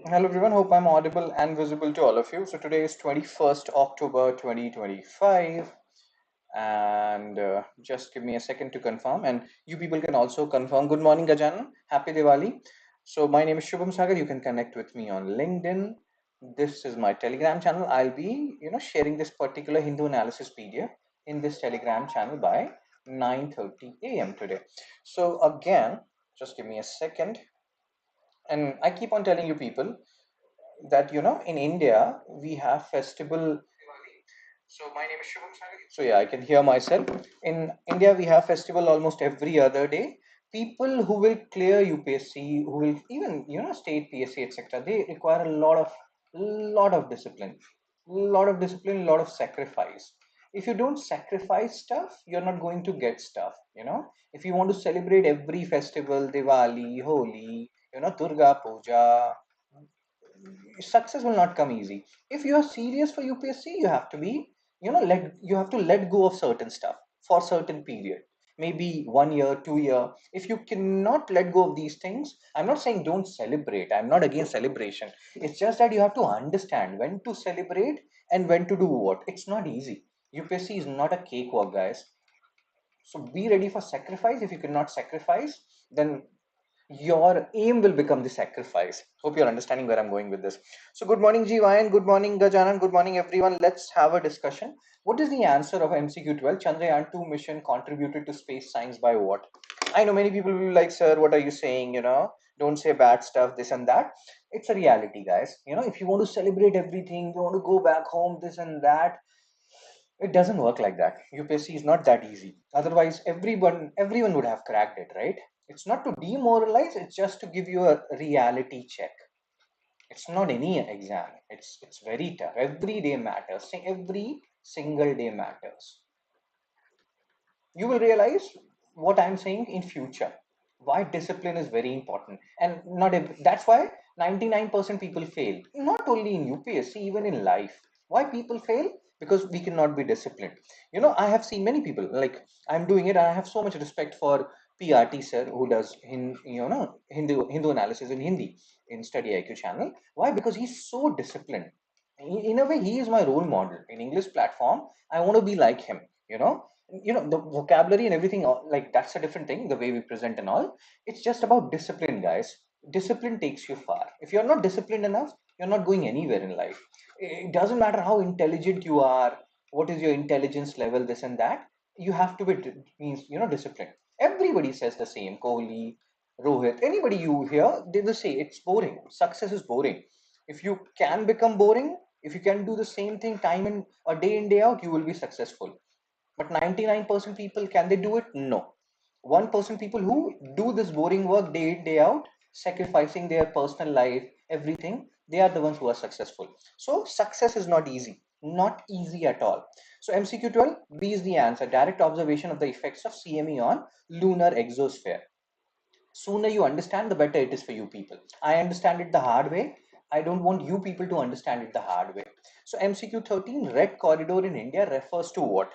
Hello everyone, hope I'm audible and visible to all of you. So today is 21st October 2025 and just give me a second to confirm, and you people can also confirm. Good morning Gajan, happy Diwali. So my name is Shubham Sagar. You can connect with me on LinkedIn. This is my Telegram channel. I'll be sharing this particular Hindu analysis PDF in this Telegram channel by 9:30 a.m. today. So again, just give me a second, and I keep on telling you people that in India we have festival. So my name is Shubham Sagar. So yeah, I can hear myself. In India we have festival almost every other day. People who will clear UPSC, who will even state PSC, etc., they require a lot of discipline, lot of sacrifice. If you don't sacrifice stuff, you're not going to get stuff. If you want to celebrate every festival, Diwali, Holi, Durga Puja, success will not come easy. If you are serious for UPSC, you have to be you have to let go of certain stuff for certain period, maybe 1 year, 2 year. If you cannot let go of these things, I'm not saying don't celebrate, I'm not against celebration. It's just that you have to understand when to celebrate and when to do what. It's not easy. UPSC is not a cakewalk, guys. So be ready for sacrifice. If you cannot sacrifice, then your aim will become the sacrifice. Hope you're understanding where I'm going with this. So good morning Jivayan, good morning Gajanan, good morning everyone. Let's have a discussion. What is the answer of MCQ 12? Chandrayaan 2 mission contributed to space science by what? I know many people will be like, sir, what are you saying? Don't say bad stuff, this and that. It's a reality, guys. If you want to celebrate everything, you want to go back home, this and that, it doesn't work like that. UPSC is not that easy. Otherwise, everyone would have cracked it, right? It's not to demoralize, it's just to give you a reality check. It's not any exam. It's very tough. Every day matters. Every single day matters. You will realize what I'm saying in future. Why discipline is very important. And not that's why 99% people fail. Not only in UPSC, even in life. Why people fail? Because we cannot be disciplined. I have seen many people, like I'm doing it, and I have so much respect for PRT sir, who does Hindu analysis in Hindi in Study IQ channel. Why? Because he's so disciplined. In a way, he is my role model in English platform. I want to be like him. The vocabulary and everything, like that's a different thing, the way we present and all. It's just about discipline, guys. Discipline takes you far. If you're not disciplined enough, you're not going anywhere in life. It doesn't matter how intelligent you are, what is your intelligence level, this and that. You have to be means disciplined. Everybody says the same. Kohli, Rohit, anybody you hear, they will say it's boring, success is boring. If you can become boring, if you can do the same thing time in a day in day out, you will be successful. But 99% people, can they do it? No. 1% people who do this boring work day in, day out, sacrificing their personal life, everything, they are the ones who are successful. So success is not easy. Not easy at all. So MCQ 12, B is the answer. Direct observation of the effects of CME on lunar exosphere. Sooner you understand, the better it is for you people. I understand it the hard way. I don't want you people to understand it the hard way. So MCQ 13, red corridor in India refers to what?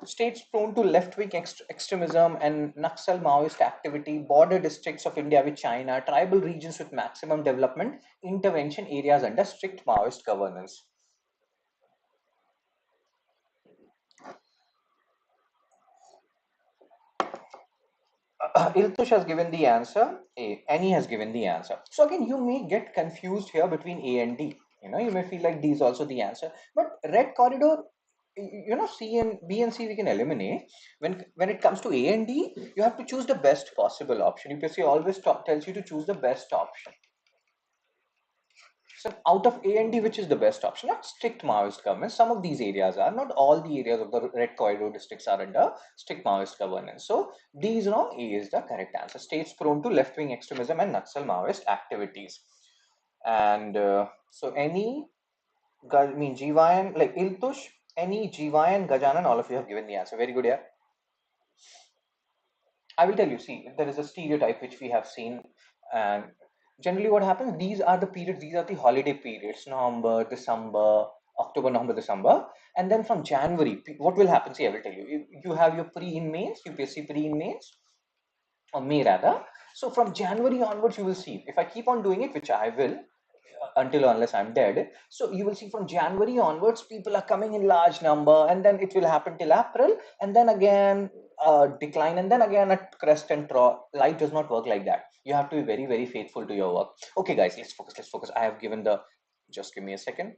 States prone to left-wing extremism and Naxal Maoist activity, border districts of India with China, tribal regions with maximum development, intervention areas under strict Maoist governance. Iltush has given the answer. Annie has given the answer. So again, you may get confused here between A and D. You may feel like D is also the answer. But red corridor, C and B and C we can eliminate. When it comes to A and D, you have to choose the best possible option. UPSC always tells you to choose the best option. So out of A and D, which is the best option? Not strict Maoist government. Some of these areas are. Not all the areas of the red corridor districts are under strict Maoist governance. So D is wrong. A is the correct answer. States prone to left-wing extremism and Naxal Maoist activities. And so any, I mean Jivayan, like Iltush, any Jivayan, Gajanan, all of you have given the answer. Very good, yeah. I will tell you, see, there is a stereotype which we have seen, and generally what happens, these are the periods, these are the holiday periods, November, December, October, November, December, and then from January, what will happen? See, I will tell you, you have your pre-in mains, UPSC pre-in mains, or May rather. So from January onwards, you will see if I keep on doing it, which I will until or unless I'm dead. So you will see from January onwards, people are coming in large number, and then it will happen till April, and then again decline, and then again a crest and trough. Life does not work like that. You have to be very, very faithful to your work. Okay, guys, let's focus. Let's focus. I have given the. Just give me a second.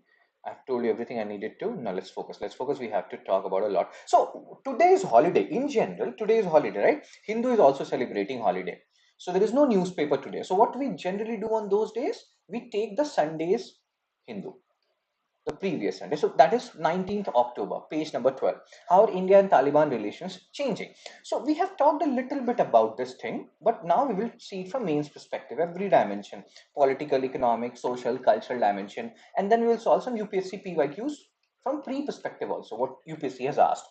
I've told you everything I needed to. Now let's focus. Let's focus. We have to talk about a lot. So today is holiday. In general, today is holiday, right? Hindu is also celebrating holiday. So there is no newspaper today. So what we generally do on those days, we take the Sunday's Hindu, the previous Sunday. So that is 19th October, page number 12. How are India and Taliban relations changing? So we have talked a little bit about this thing, but now we will see it from Main's perspective, every dimension, political, economic, social, cultural dimension. And then we will solve some UPSC PYQs from pre-perspective also, what UPSC has asked.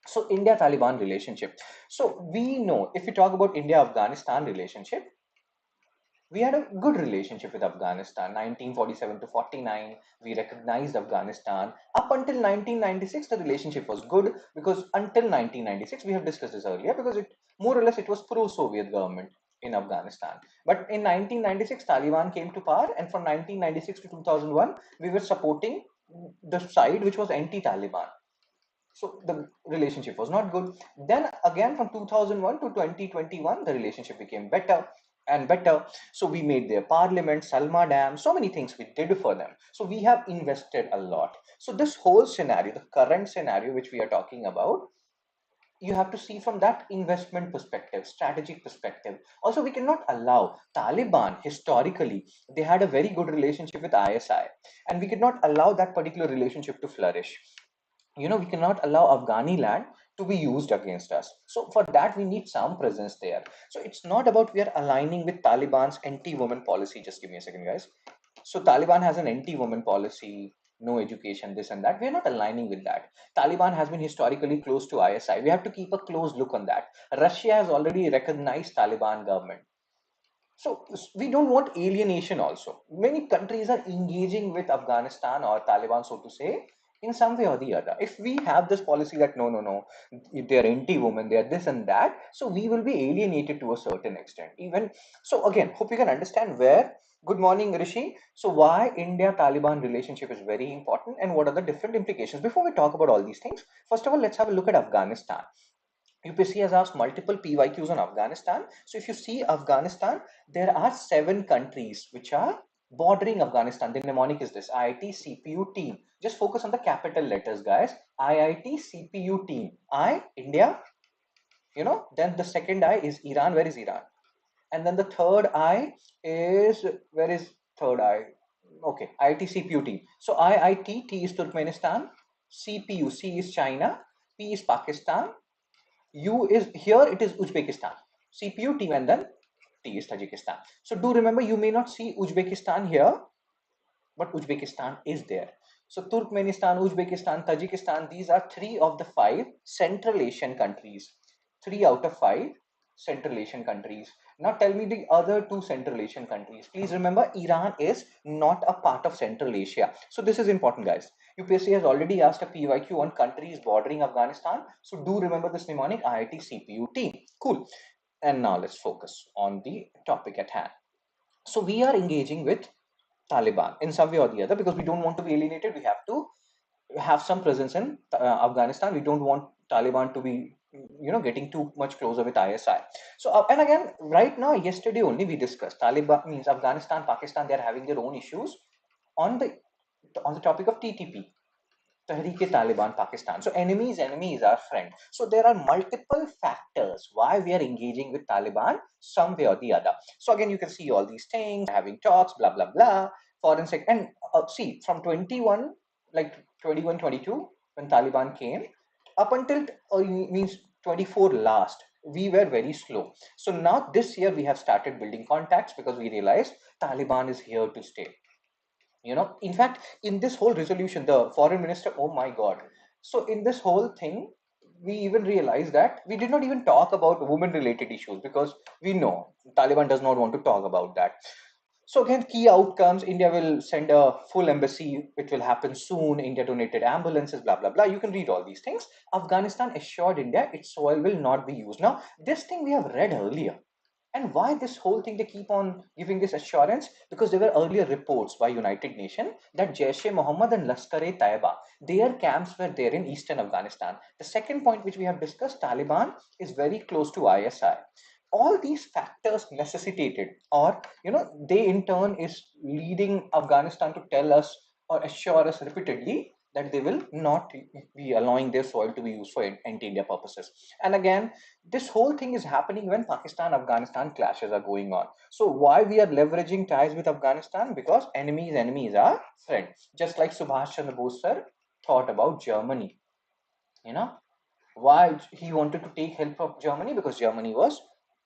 So India-Taliban relationship. So we know if we talk about India-Afghanistan relationship, we had a good relationship with Afghanistan. 1947 to 49, we recognized Afghanistan. Up until 1996, the relationship was good because until 1996, we have discussed this earlier, because it more or less it was pro-Soviet government in Afghanistan. But in 1996, Taliban came to power, and from 1996 to 2001, we were supporting the side which was anti-Taliban. So the relationship was not good. Then again from 2001 to 2021, the relationship became better and better. So we made their parliament, Salma Dam, so many things we did for them. So we have invested a lot. So this whole scenario, the current scenario which we are talking about, you have to see from that investment perspective, strategic perspective. Also, we cannot allow Taliban historically, they had a very good relationship with ISI, and we cannot allow that particular relationship to flourish. We cannot allow Afghani land to be used against us. So for that we need some presence there. So it's not about we are aligning with Taliban's anti-woman policy. Just give me a second, guys. So Taliban has an anti-woman policy, no education, this and that. We are not aligning with that. Taliban has been historically close to ISI. We have to keep a close look on that. Russia has already recognized Taliban government. So we don't want alienation also. Many countries are engaging with Afghanistan or Taliban, so to say, in some way or the other. If we have this policy that no, no, no, they're anti-women, they're this and that, so we will be alienated to a certain extent. Even so, again, hope you can understand where. Good morning, Rishi. So why India-Taliban relationship is very important and what are the different implications? Before we talk about all these things, first of all, let's have a look at Afghanistan. UPSC has asked multiple PYQs on Afghanistan. So if you see Afghanistan, there are 7 countries which are bordering Afghanistan. The mnemonic is this: IIT CPU team. Just focus on the capital letters, guys. IIT CPU team. I, India, then the second I is Iran. Where is Iran? And then the third I is, where is third I? Okay, IIT CPU team. So IIT, T is Turkmenistan, CPU, C is China, P is Pakistan, U is here, it is Uzbekistan. CPU team, and then T is Tajikistan. So do remember, you may not see Uzbekistan here, but Uzbekistan is there. So Turkmenistan, Uzbekistan, Tajikistan, these are 3 of the 5 Central Asian countries. 3 out of 5 Central Asian countries. Now tell me the other 2 Central Asian countries. Please remember, Iran is not a part of Central Asia. So this is important, guys. UPSC has already asked a PYQ on countries bordering Afghanistan. So do remember this mnemonic, IIT CPU team. Cool. And now let's focus on the topic at hand. So we are engaging with Taliban in some way or the other because we don't want to be alienated. We have to have some presence in Afghanistan. We don't want Taliban to be, getting too much closer with ISI. So, and again, right now, yesterday only we discussed Taliban means Afghanistan, Pakistan. They are having their own issues on the topic of TTP. Tehreek-e-Taliban Pakistan. So enemy is our friend. So there are multiple factors why we are engaging with Taliban some way or the other. So again, you can see all these things, having talks, blah, blah, blah, forensic. And see, from 21, like 21, 22, when Taliban came, up until means 24 last, we were very slow. So now this year we have started building contacts because we realized Taliban is here to stay. In fact, in this whole resolution, the foreign minister, oh my god. So in this whole thing, we even realized that we did not even talk about women related issues because we know Taliban does not want to talk about that. So again, key outcomes: India will send a full embassy, which will happen soon. India donated ambulances, blah blah blah. You can read all these things. Afghanistan assured India its soil will not be used. Now this thing we have read earlier. And why this whole thing, they keep on giving this assurance? Because there were earlier reports by United Nations that Jaish-e-Mohammed and Lashkar-e-Taiba, their camps were there in eastern Afghanistan. The second point which we have discussed, Taliban is very close to ISI. All these factors necessitated, or they in turn is leading Afghanistan to tell us or assure us repeatedly that they will not be allowing their soil to be used for anti-India purposes. And again, this whole thing is happening when Pakistan-Afghanistan clashes are going on. So why we are leveraging ties with Afghanistan? Because enemies are friends. Just like Subhash Chandra Bose sir thought about Germany. You know, why he wanted to take help from Germany? Because Germany was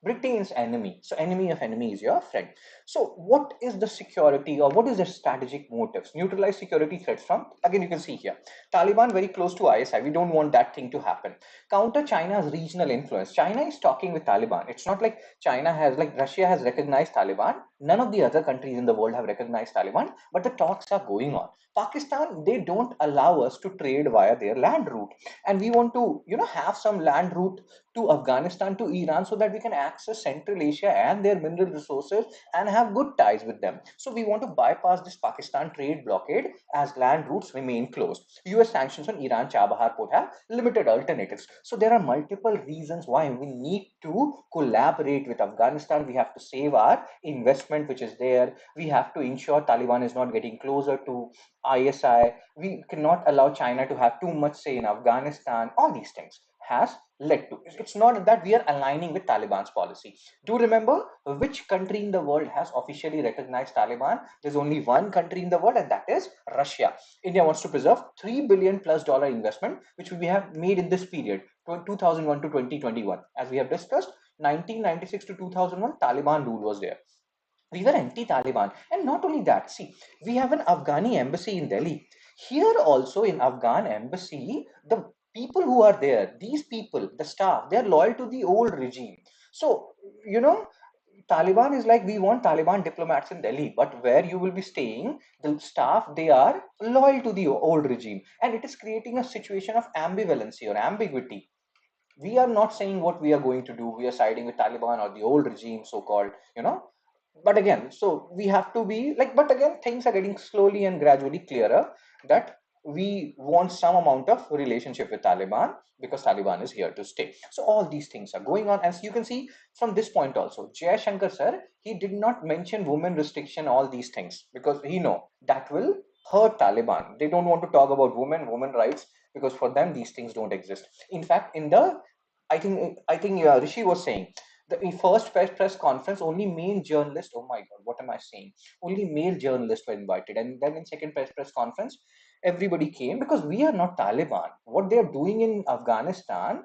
Britain's enemy. So enemy of enemy is your friend. So what is the security, or what is the strategic motives? Neutralize security threats from, again you can see here, Taliban very close to ISI. We don't want that thing to happen. Counter China's regional influence. China is talking with Taliban. It's not like China has, like Russia has recognized Taliban. None of the other countries in the world have recognized Taliban, but the talks are going on. Pakistan, they don't allow us to trade via their land route, and we want to have some land route to Afghanistan, to Iran, so that we can access Central Asia and their mineral resources and have good ties with them. So we want to bypass this Pakistan trade blockade as land routes remain closed. US sanctions on Iran Chabahar port have limited alternatives. So there are multiple reasons why we need to collaborate with Afghanistan. We have to save our investment which is there. We have to ensure Taliban is not getting closer to ISI. We cannot allow China to have too much say in Afghanistan. All these things has led to. It's not that we are aligning with Taliban's policy. Do remember which country in the world has officially recognized Taliban? There's only one country in the world, and that is Russia. India wants to preserve $3 billion plus investment, which we have made in this period, 2001 to 2021. As we have discussed, 1996 to 2001, Taliban rule was there. We were anti-Taliban. And not only that, see, we have an Afghani embassy in Delhi. Here also in Afghan embassy, the people who are there, these people, the staff, they're loyal to the old regime. So, Taliban is like, we want Taliban diplomats in Delhi, but where you will be staying, the staff, they are loyal to the old regime. And it is creating a situation of ambivalency or ambiguity. We are not saying what we are going to do. We are siding with Taliban or the old regime, so called, but again, so we have to be like, but again, things are getting slowly and gradually clearer that we want some amount of relationship with Taliban, because Taliban is here to stay. So all these things are going on. As you can see from this point also, Jay Shankar sir, he did not mention women restriction, all these things, because he know that will hurt Taliban. They don't want to talk about women rights, because for them these things don't exist. In fact, in the, I think Rishi was saying, the first press conference, only male journalists, oh my god, what am I saying, only male journalists were invited, and then in second press conference everybody came, because we are not Taliban. What they are doing in Afghanistan,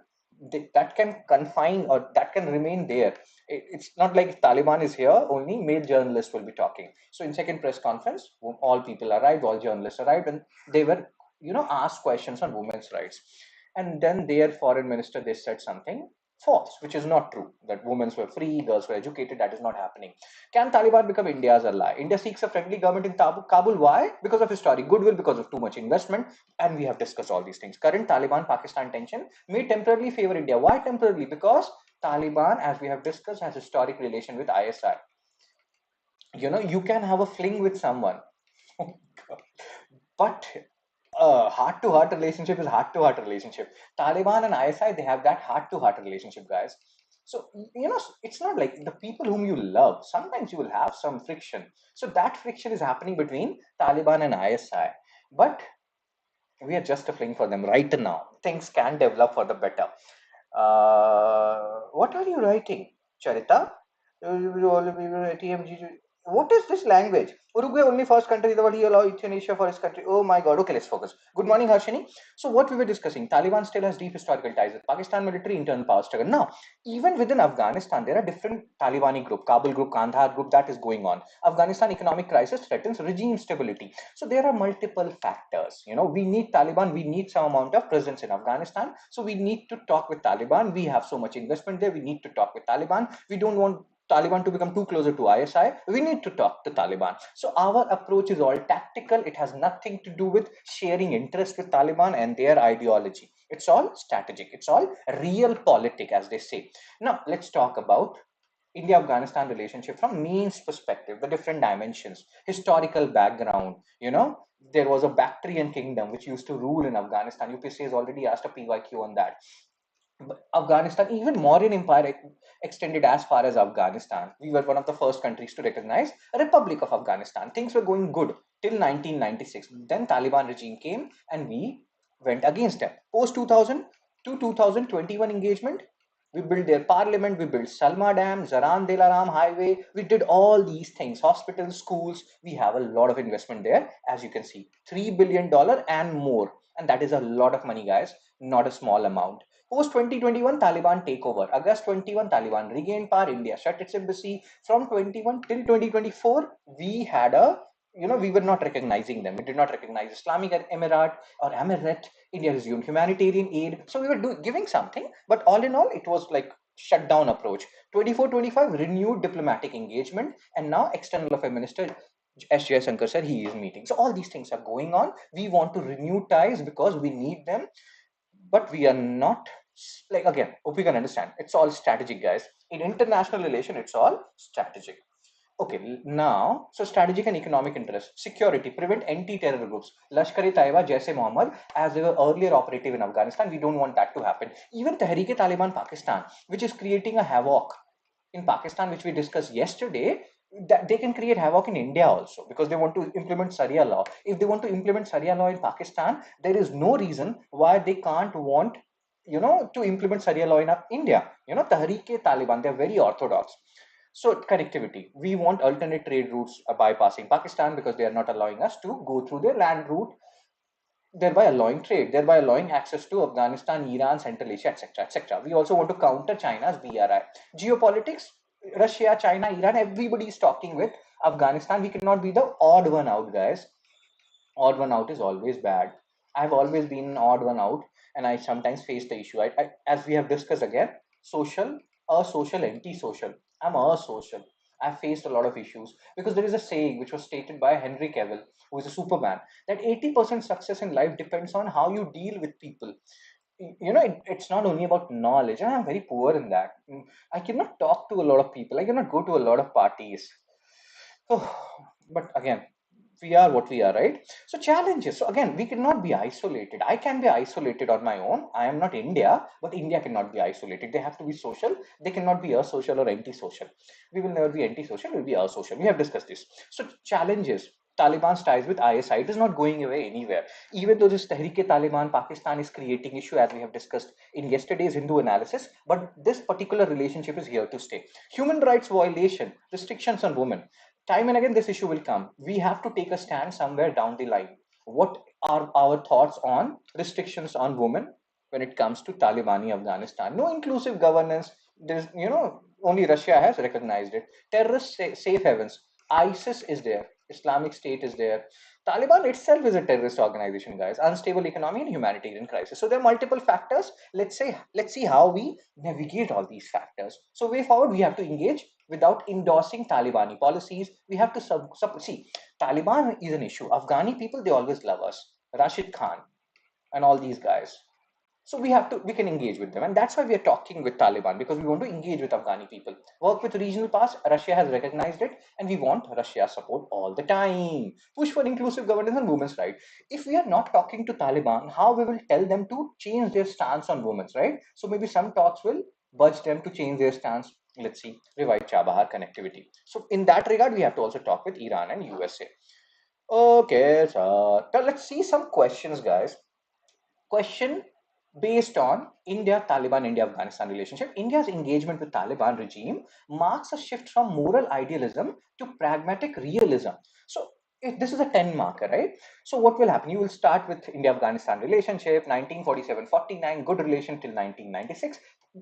that can confine, or that can remain there. It's not like Taliban is here, only male journalists will be talking. So in second press conference, all people arrived, all journalists arrived, and they were asked questions on women's rights. And then their foreign minister, they said something false, which is not true, that women were free, girls were educated. That is not happening. Can Taliban become India's ally? India seeks a friendly government in Kabul. Why? Because of historic goodwill, because of too much investment. And we have discussed all these things. Current Taliban Pakistan tension may temporarily favor India. Why temporarily? Because Taliban, as we have discussed, has historic relation with ISI. You can have a fling with someone, but heart to heart relationship is heart to heart relationship. Taliban and ISI, they have that heart to heart relationship, guys. So, it's not like the people whom you love, sometimes you will have some friction. So that friction is happening between Taliban and ISI. But we are just a fling for them right now. Things can develop for the better. What are you writing, Charita? What is this language? Uruguay, only first country in the world he allowed euthanasia for his country. Oh my god. Okay, let's focus. Good morning, Harshini. So what we were discussing, Taliban still has deep historical ties with Pakistan military, internal power struggle. Now, even within Afghanistan, there are different Talibani group, Kabul group, Kandahar group, that is going on. Afghanistan economic crisis threatens regime stability. So there are multiple factors. We need Taliban, we need some amount of presence in Afghanistan. So we need to talk with Taliban. We have so much investment there. We need to talk with Taliban. We don't want Taliban to become too closer to ISI. We need to talk to Taliban. So our approach is all tactical. It has nothing to do with sharing interest with Taliban and their ideology. It's all strategic. It's all real politic, as they say. Now let's talk about India-Afghanistan relationship from Main's perspective, the different dimensions, historical background. There was a Bactrian kingdom which used to rule in Afghanistan. UPSC has already asked a PYQ on that. Afghanistan, even Mauryan Empire extended as far as Afghanistan. We were one of the first countries to recognize a Republic of Afghanistan. Things were going good till 1996. Then Taliban regime came and we went against them. Post 2000 to 2021 engagement, we built their parliament, we built Salma Dam, Zaran Delaram Highway. We did all these things, hospitals, schools. We have a lot of investment there, as you can see, $3 billion and more. And that is a lot of money, guys, not a small amount. Post 2021 Taliban takeover. August 21 Taliban regained power. India shut its embassy. From 21 till 2024, we had we were not recognizing them. We did not recognize Islamic Emirate or Emirate. India resumed humanitarian aid. So we were giving something, but all in all, it was like shutdown approach. 24-25 renewed diplomatic engagement, and now External Affairs Minister S. Jaishankar said he is meeting. So all these things are going on. We want to renew ties because we need them, but we are not, like, again, hope you can understand, it's all strategic, guys. In international relation, it's all strategic. Okay, now, so strategic and economic interest, security, prevent anti-terror groups, Lashkar-e-Taiba, Jaise-Mohammed, as they were earlier operative in Afghanistan. We don't want that to happen. Even Tehreek-e-Taliban Pakistan, which is creating a havoc in Pakistan, which we discussed yesterday, that they can create havoc in India also, because they want to implement Sharia law. If they want to implement Sharia law in Pakistan, there is no reason why they can't want, to implement Sharia law in India. Tehreek-e-Taliban, they're very orthodox. So connectivity, we want alternate trade routes bypassing Pakistan because they are not allowing us to go through their land route, thereby allowing trade, thereby allowing access to Afghanistan, Iran, Central Asia, etc., etc. We also want to counter China's BRI. Geopolitics, Russia, China, Iran, everybody is talking with Afghanistan. We cannot be the odd one out, guys. Odd one out is always bad. I've always been an odd one out, and I sometimes face the issue. As we have discussed again, social, asocial, anti-social. I'm asocial. I've faced a lot of issues because there is a saying which was stated by Henry Cavill, who is a Superman, that 80% success in life depends on how you deal with people. It's not only about knowledge, and I'm very poor in that. I cannot talk to a lot of people. I cannot go to a lot of parties. But again, we are what we are, right? So challenges. So again, we cannot be isolated. I can be isolated on my own. I am not India, but India cannot be isolated. They have to be social. They cannot be asocial or anti-social. We will never be anti-social. We'll be asocial. We have discussed this. So challenges. Taliban's ties with ISI, it is not going away anywhere. Even though this Tehreek-e-Taliban Pakistan is creating issue, as we have discussed in yesterday's Hindu analysis, but this particular relationship is here to stay. Human rights violation, restrictions on women. Time and again, this issue will come. We have to take a stand somewhere down the line. What are our thoughts on restrictions on women when it comes to Talibani Afghanistan? No inclusive governance. There's, only Russia has recognized it. Terrorist safe havens. ISIS is there. Islamic State is there. Taliban itself is a terrorist organization, guys. Unstable economy and humanitarian crisis. So there are multiple factors. Let's see how we navigate all these factors. So way forward, we have to engage without endorsing Talibani policies. We have to see. Taliban is an issue. Afghani people, they always love us. Rashid Khan and all these guys. So we can engage with them, and that's why we are talking with Taliban, because we want to engage with Afghani people. Work with regional powers. Russia has recognized it, and we want Russia's support all the time. Push for inclusive governance and women's rights. If we are not talking to Taliban, how we will tell them to change their stance on women's right? So maybe some talks will budge them to change their stance. Let's see, revive Chabahar connectivity. So in that regard, we have to also talk with Iran and USA. Okay, so now let's see some questions, guys. Question based on India-Afghanistan relationship. India's engagement with Taliban regime marks a shift from moral idealism to pragmatic realism. So if this is a 10 marker, right? So what will happen? You will start with India-Afghanistan relationship, 1947-49, good relation till 1996,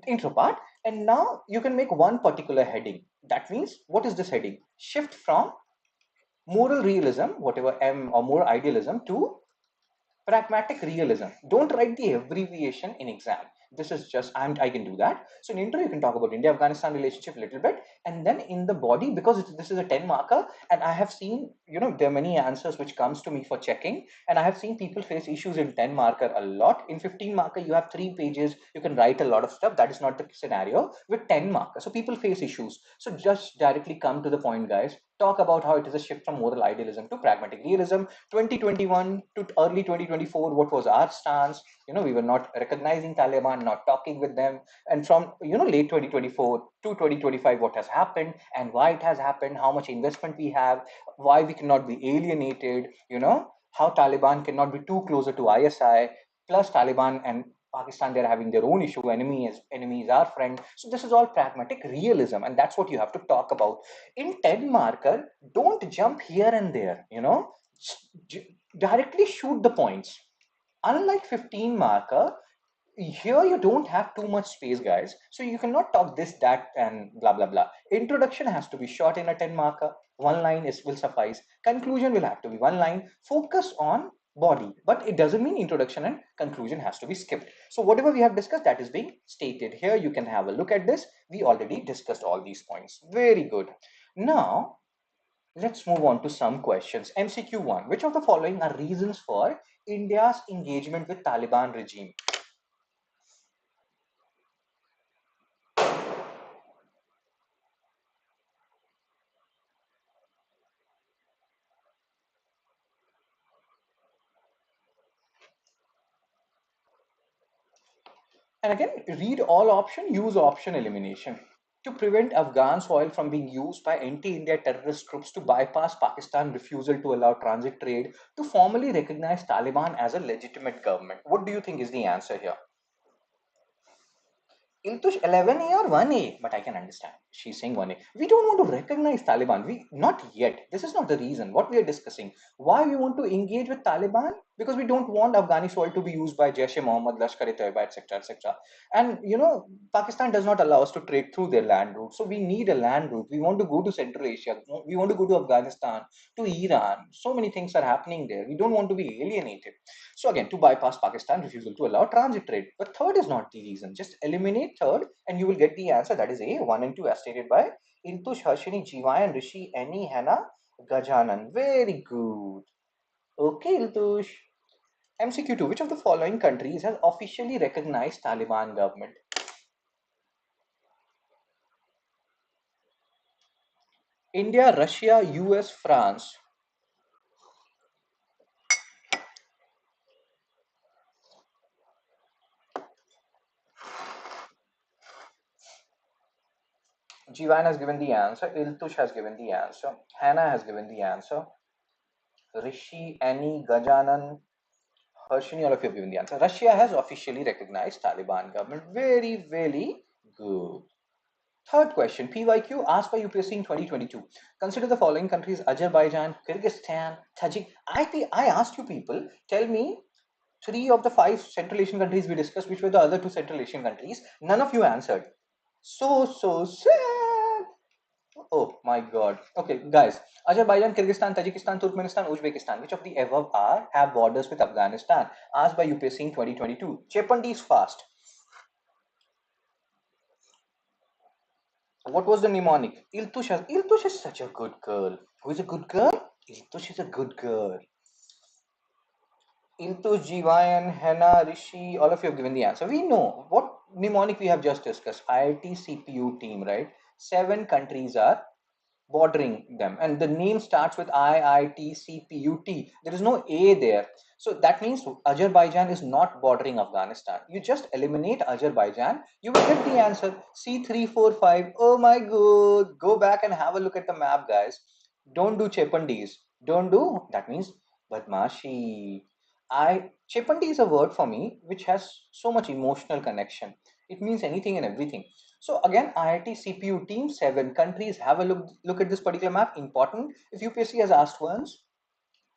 intro part. And now you can make one particular heading. That means, what is this heading? Shift from moral realism, whatever M, or more idealism, to pragmatic realism. Don't write the abbreviation in exam. This is just I can do that. So in intro, you can talk about India Afghanistan relationship a little bit, and then in the body, because this is a 10 marker, and I have seen, there are many answers which comes to me for checking, and I have seen people face issues in 10 marker a lot. In 15 marker, you have 3 pages, you can write a lot of stuff. That is not the scenario with 10 marker. So people face issues. So just directly come to the point, guys. Talk about how it is a shift from moral idealism to pragmatic realism. 2021 to early 2024, what was our stance? We were not recognizing Taliban, not talking with them. And from late 2024 to 2025, what has happened and why it has happened, how much investment we have, why we cannot be alienated, how Taliban cannot be too closer to ISI, plus Taliban and Pakistan, they're having their own issue. Enemy is our friend. So this is all pragmatic realism, and that's what you have to talk about. In 10 marker, don't jump here and there, directly shoot the points. Unlike 15 marker, here you don't have too much space, guys, so you cannot talk this, that, and blah blah blah. Introduction has to be short in a 10 marker. One line will suffice. Conclusion will have to be one line. Focus on body, but it doesn't mean introduction and conclusion has to be skipped. So whatever we have discussed, that is being stated here. You can have a look at this. We already discussed all these points. Very good. Now let's move on to some questions. MCQ 1. Which of the following are reasons for India's engagement with Taliban regime? And again, read all option, use option elimination. To prevent Afghan soil from being used by anti-India terrorist groups to bypass Pakistan refusal to allow transit trade, to formally recognize Taliban as a legitimate government. What do you think is the answer here? Iltush 11A or 1A, but I can understand. She's saying 1A. We don't want to recognize Taliban. We not yet. This is not the reason. What we are discussing. Why we want to engage with Taliban? Because we don't want Afghani soil to be used by Jaish-e-Mohammed, Lashkar-e-Taiba, etc., etc. And Pakistan does not allow us to trade through their land route. So we need a land route. We want to go to Central Asia. We want to go to Afghanistan, to Iran. So many things are happening there. We don't want to be alienated. So again, to bypass Pakistan refusal to allow transit trade. But third is not the reason. Just eliminate third and you will get the answer. That is A, 1 and 2 as stated by Intush, Harshini, Jivayan, Rishi, Annie, Hannah, Gajanan. Very good. Okay, Iltush. MCQ 2. Which of the following countries has officially recognized Taliban government? India, Russia, US, France. Jivan has given the answer. Iltush has given the answer. Hannah has given the answer. Rishi, Annie, Gajanan, Harshini, all of you have given the answer. Russia has officially recognized Taliban government. Very, very good. Third question, PYQ asked by UPSC in 2022. Consider the following countries: Azerbaijan, Kyrgyzstan, Tajik. I asked you people, tell me 3 of the 5 Central Asian countries we discussed, which were the other 2 Central Asian countries. None of you answered. So sad. Oh my god. Okay, guys. Azerbaijan, Kyrgyzstan, Tajikistan, Turkmenistan, Uzbekistan. Which of the above are have borders with Afghanistan? Asked by UPSC in 2022. Chepandi is fast. What was the mnemonic? Iltush is such a good girl. Who is a good girl? Iltush is a good girl. Iltush, Jivayan, Henna, Rishi, all of you have given the answer. We know what mnemonic we have just discussed. IIT CPU team, right? 7 countries are bordering them, and the name starts with IITCPUT. There is no A there, so that means Azerbaijan is not bordering Afghanistan. You just eliminate Azerbaijan, you will get the answer. C345. Oh my god, go back and have a look at the map, guys. Don't do Chepandis. Don't do that means badmashi. Chepandi is a word for me which has so much emotional connection. It means anything and everything. So again, IIT CPU team, 7 countries. Have a look at this particular map. Important. If UPSC has asked once,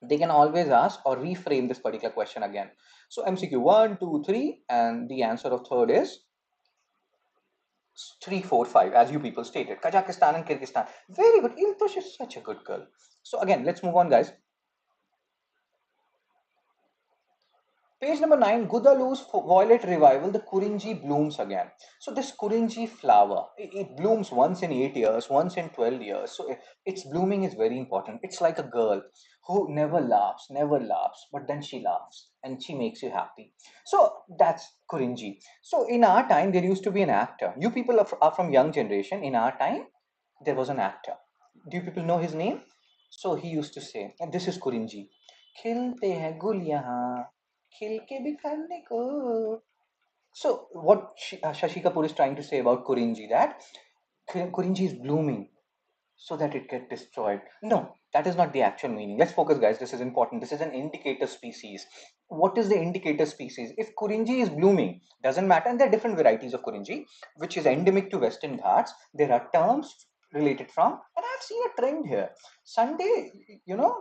they can always ask or reframe this particular question again. So MCQ 1, 2, 3, and the answer of third is 3, 4, 5, as you people stated. Kazakhstan and Kyrgyzstan. Very good. Iltush is such a good girl. So again, let's move on, guys. Page number 9, Gudalu's violet revival, the Kurinji blooms again. So this Kurinji flower, it blooms once in 8 years, once in 12 years. So its blooming is very important. It's like a girl who never laughs, but then she laughs and she makes you happy. So that's Kurinji. So in our time, there used to be an actor. You people are from young generation. In our time, there was an actor. Do you people know his name? So he used to say, and this is Kurinji. खिलते हैं गुल यहाँ खिल के बिखरने को. So what Shashi Kapoor is trying to say about Kurinji, that Kurinji is blooming so that it gets destroyed. No, that is not the actual meaning. Let's focus, guys. This is important. This is an indicator species. What is the indicator species? If Kurinji is blooming, doesn't matter. And there are different varieties of Kurinji, which is endemic to Western Ghats. There are terms related from, and I've seen a trend here. Sunday, you know,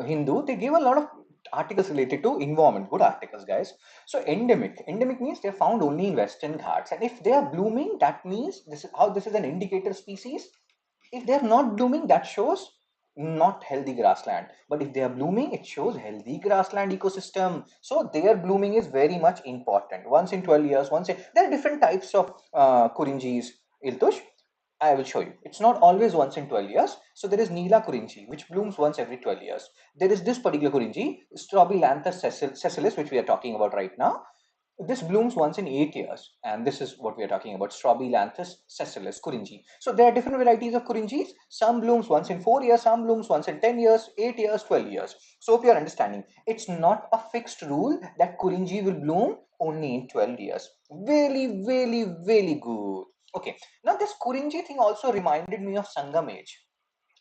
Hindu, they give a lot of articles related to environment, good articles, guys. So endemic means they're found only in Western Ghats, and if they are blooming, that means this is an indicator species. If they are not blooming, that shows not healthy grassland. But if they are blooming, it shows healthy grassland ecosystem. So their blooming is very much important. Once in 12 years, there are different types of Kurinjis, Iltush. I will show you. It's not always once in 12 years. So there is Neela Kurinji, which blooms once every 12 years. There is this particular Kurinji, Strobilanthes sessilis, which we are talking about right now. This blooms once in 8 years, and this is what we are talking about, Strobilanthes sessilis, Kurinji. So there are different varieties of Kurinjis. Some blooms once in 4 years, some blooms once in 10 years, 8 years, 12 years. So if you are understanding, it's not a fixed rule that Kurinji will bloom only in 12 years. Really, really, really good. Okay, now this Kurinji thing also reminded me of Sangam age,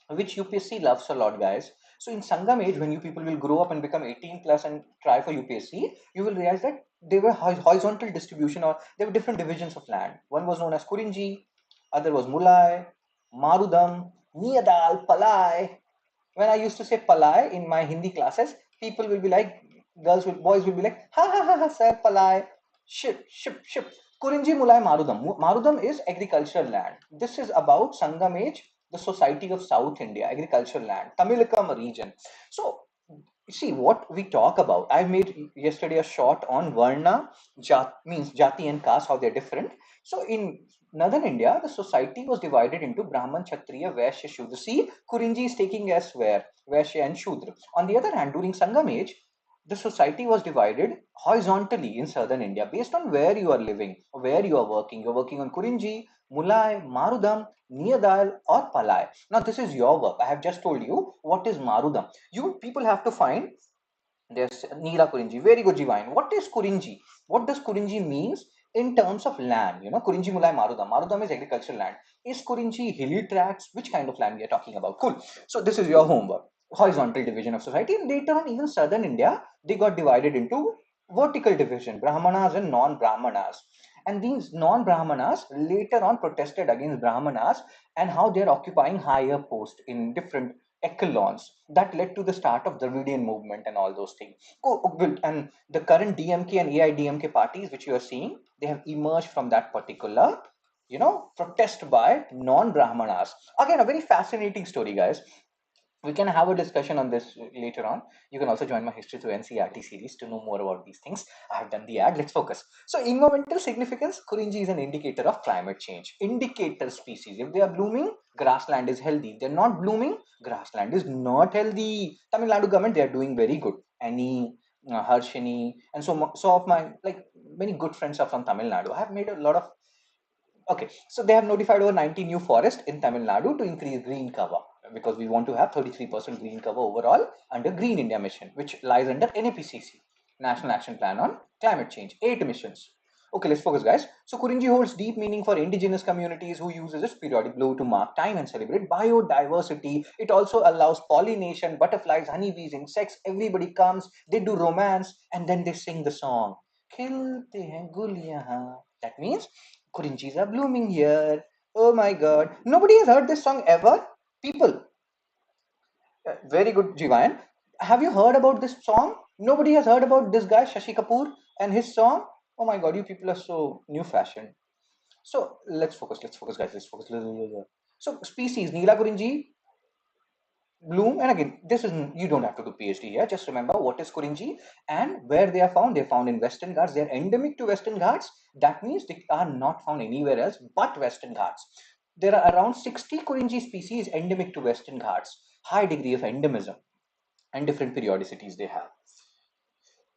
which UPSC loves a lot, guys. So in Sangam age, when you people will grow up and become 18 plus and try for UPSC, you will realize that they were horizontal distribution, or there were different divisions of land. One was known as Kurinji, other was Mulai, Marudam, Niyadal, Palai. When I used to say Palai in my Hindi classes, people will be like, boys will be like, ha ha ha ha, sir, Palai, ship. Kurinji, Mulai, Marudam. Marudam is agricultural land. This is about Sangam age, the Society of South India, agricultural land, Tamilakam region. So, see what we talk about. I made yesterday a short on Varna, means Jati and caste, how they're different. So, in northern India, the society was divided into Brahman, Kshatriya, Vaishya, Shudra. See, Kurinji is taking as where Vaishya and Shudra. On the other hand, during Sangam age, the society was divided horizontally in southern India based on where you are living, where you are working. You're working on Kurinji, Mulai, Marudam, Niyadal, or Palai. Now, this is your work. I have just told you what is Marudam. You people have to find. There's Neela Kurinji. Very good, Jivine. What is Kurinji? What does Kurinji means in terms of land? You know, Kurinji, Mulai, Marudam. Marudam is agricultural land. Is Kurinji hilly tracts? Which kind of land we are talking about? Cool. So this is your homework. Horizontal division of society. And later on, even southern India, they got divided into vertical division, Brahmanas and non-Brahmanas. And these non-Brahmanas later on protested against Brahmanas and how they're occupying higher posts in different echelons. That led to the start of Dravidian movement and all those things. And the current DMK and AIDMK parties, which you are seeing, they have emerged from that particular, protest by non-Brahmanas. Again, a very fascinating story, guys. We can have a discussion on this later on. You can also join my history through NCRT series to know more about these things. I have done the ad. Let's focus. So environmental significance, Kurinji is an indicator of climate change. Indicator species. If they are blooming, grassland is healthy. If they're not blooming, grassland is not healthy. Tamil Nadu government, they are doing very good. Any Harshini, and so of my, like, many good friends are from Tamil Nadu. I have made a lot of. Okay, so they have notified over 90 new forests in Tamil Nadu to increase green cover, because we want to have 33% green cover overall under Green India Mission, which lies under NAPCC, National Action Plan on Climate Change, 8 missions. Okay, let's focus, guys. So Kurinji holds deep meaning for indigenous communities who uses its periodic blow to mark time and celebrate biodiversity. It also allows pollination, butterflies, honeybees, insects. Everybody comes, they do romance, and then they sing the song. Khilte hain gul yahan. That means Kurinjis are blooming here. Oh my god. Nobody has heard this song ever? People. Very good, Jivan. Have you heard about this song? Nobody has heard about this guy, Shashi Kapoor, and his song? Oh my god, you people are so new fashioned. So let's focus, guys. Let's focus. So species, Neela Kurinji. bloom, and again, this is, you don't have to do PhD here. Just remember what is Kurinji and where they are found. They're found in Western Ghats. They're endemic to Western Ghats. That means they are not found anywhere else but Western Ghats. There are around 60 Kurinji species endemic to Western Ghats. High degree of endemism and different periodicities they have.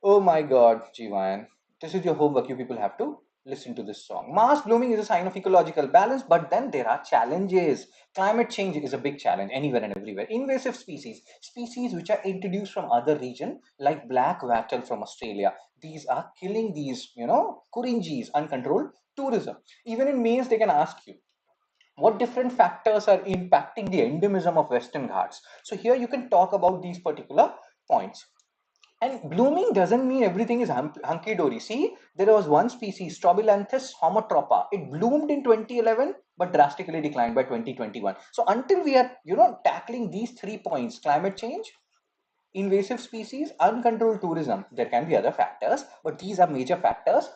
Oh my God, Jivan. This is your homework. You people have to listen to this song. Mass blooming is a sign of ecological balance, but then there are challenges. Climate change is a big challenge anywhere and everywhere. Invasive species, species which are introduced from other region, like black wattle from Australia. These are killing these, Kurinjis, uncontrolled tourism. Even in maize, they can ask you, what different factors are impacting the endemism of Western Ghats? So here you can talk about these particular points. And blooming doesn't mean everything is hunky dory. See, there was one species, Strobilanthus homotropa. It bloomed in 2011, but drastically declined by 2021. So until we are, tackling these 3 points: climate change, invasive species, uncontrolled tourism, there can be other factors, but these are major factors.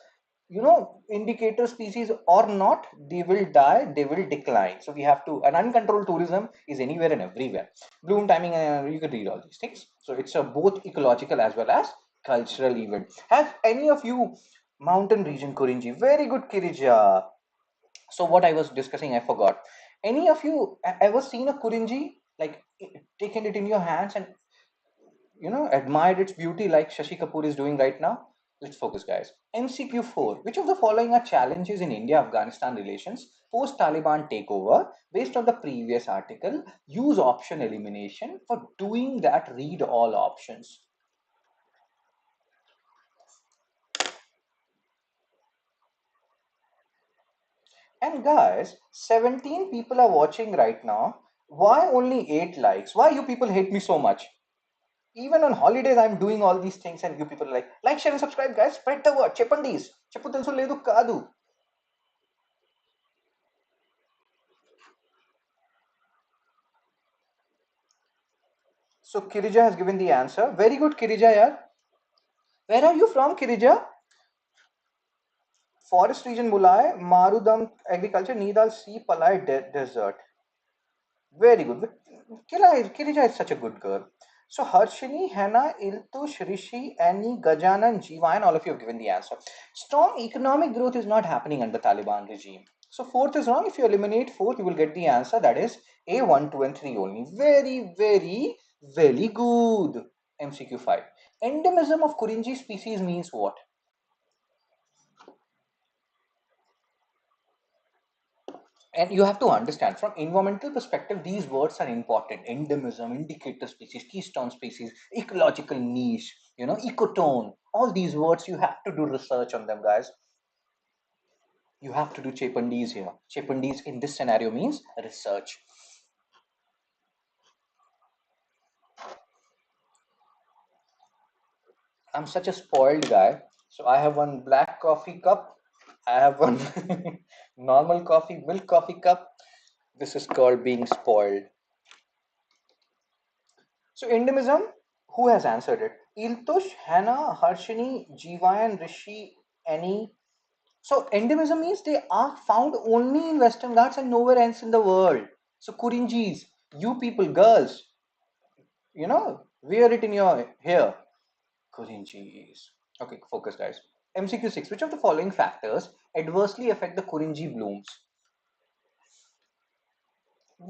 Indicator species or not, they will die, they will decline. So we have to, an uncontrolled tourism is anywhere and everywhere. Bloom timing, you can read all these things. So it's a both ecological as well as cultural event. Have any of you mountain region Kurinji? Very good, Kirija. So what I was discussing, I forgot. Any of you ever seen a Kurinji, like taken it in your hands and admired its beauty like Shashi Kapoor is doing right now? Let's focus, guys. MCQ 4. Which of the following are challenges in India Afghanistan relations post Taliban takeover? Based on the previous article, use option elimination. For doing that, read all options. And guys, 17 people are watching right now. Why only 8 likes? Why you people hate me so much? Even on holidays, I'm doing all these things, and you people are like, share, and subscribe, guys. Spread the word. Cheppandis. Cheppu telusu ledu kaadu. So Kirija has given the answer. Very good, Kirija, yaar. Where are you from, Kirija? Forest region, Mulai, Marudam, agriculture, Nidal, Sea, Palai, desert. Very good. Kirija is such a good girl. So Harshini, Hannah, Iltush, Rishi, Annie, Gajanan, Jiva, and all of you have given the answer. Strong economic growth is not happening under the Taliban regime. So fourth is wrong. If you eliminate fourth, you will get the answer. That is A, 1, 2, and 3 only. Very, very, very good. MCQ 5. Endemism of Kurinji species means what? And you have to understand, from environmental perspective, these words are important: endemism, indicator species, keystone species, ecological niche, ecotone. All these words, you have to do research on them, guys. You have to do chepandis here. Chepandis in this scenario means research. I'm such a spoiled guy. So I have one black coffee cup, I have one normal coffee, milk coffee cup. This is called being spoiled. So endemism, who has answered it? Iltush, Hannah, Harshini, Jivayan, Rishi, Annie. So endemism means they are found only in Western Ghats and nowhere else in the world. So Kurinjis, you people, girls, wear it in your hair. Kurinjis. Okay, focus, guys. MCQ 6. Which of the following factors adversely affect the Kurinji blooms?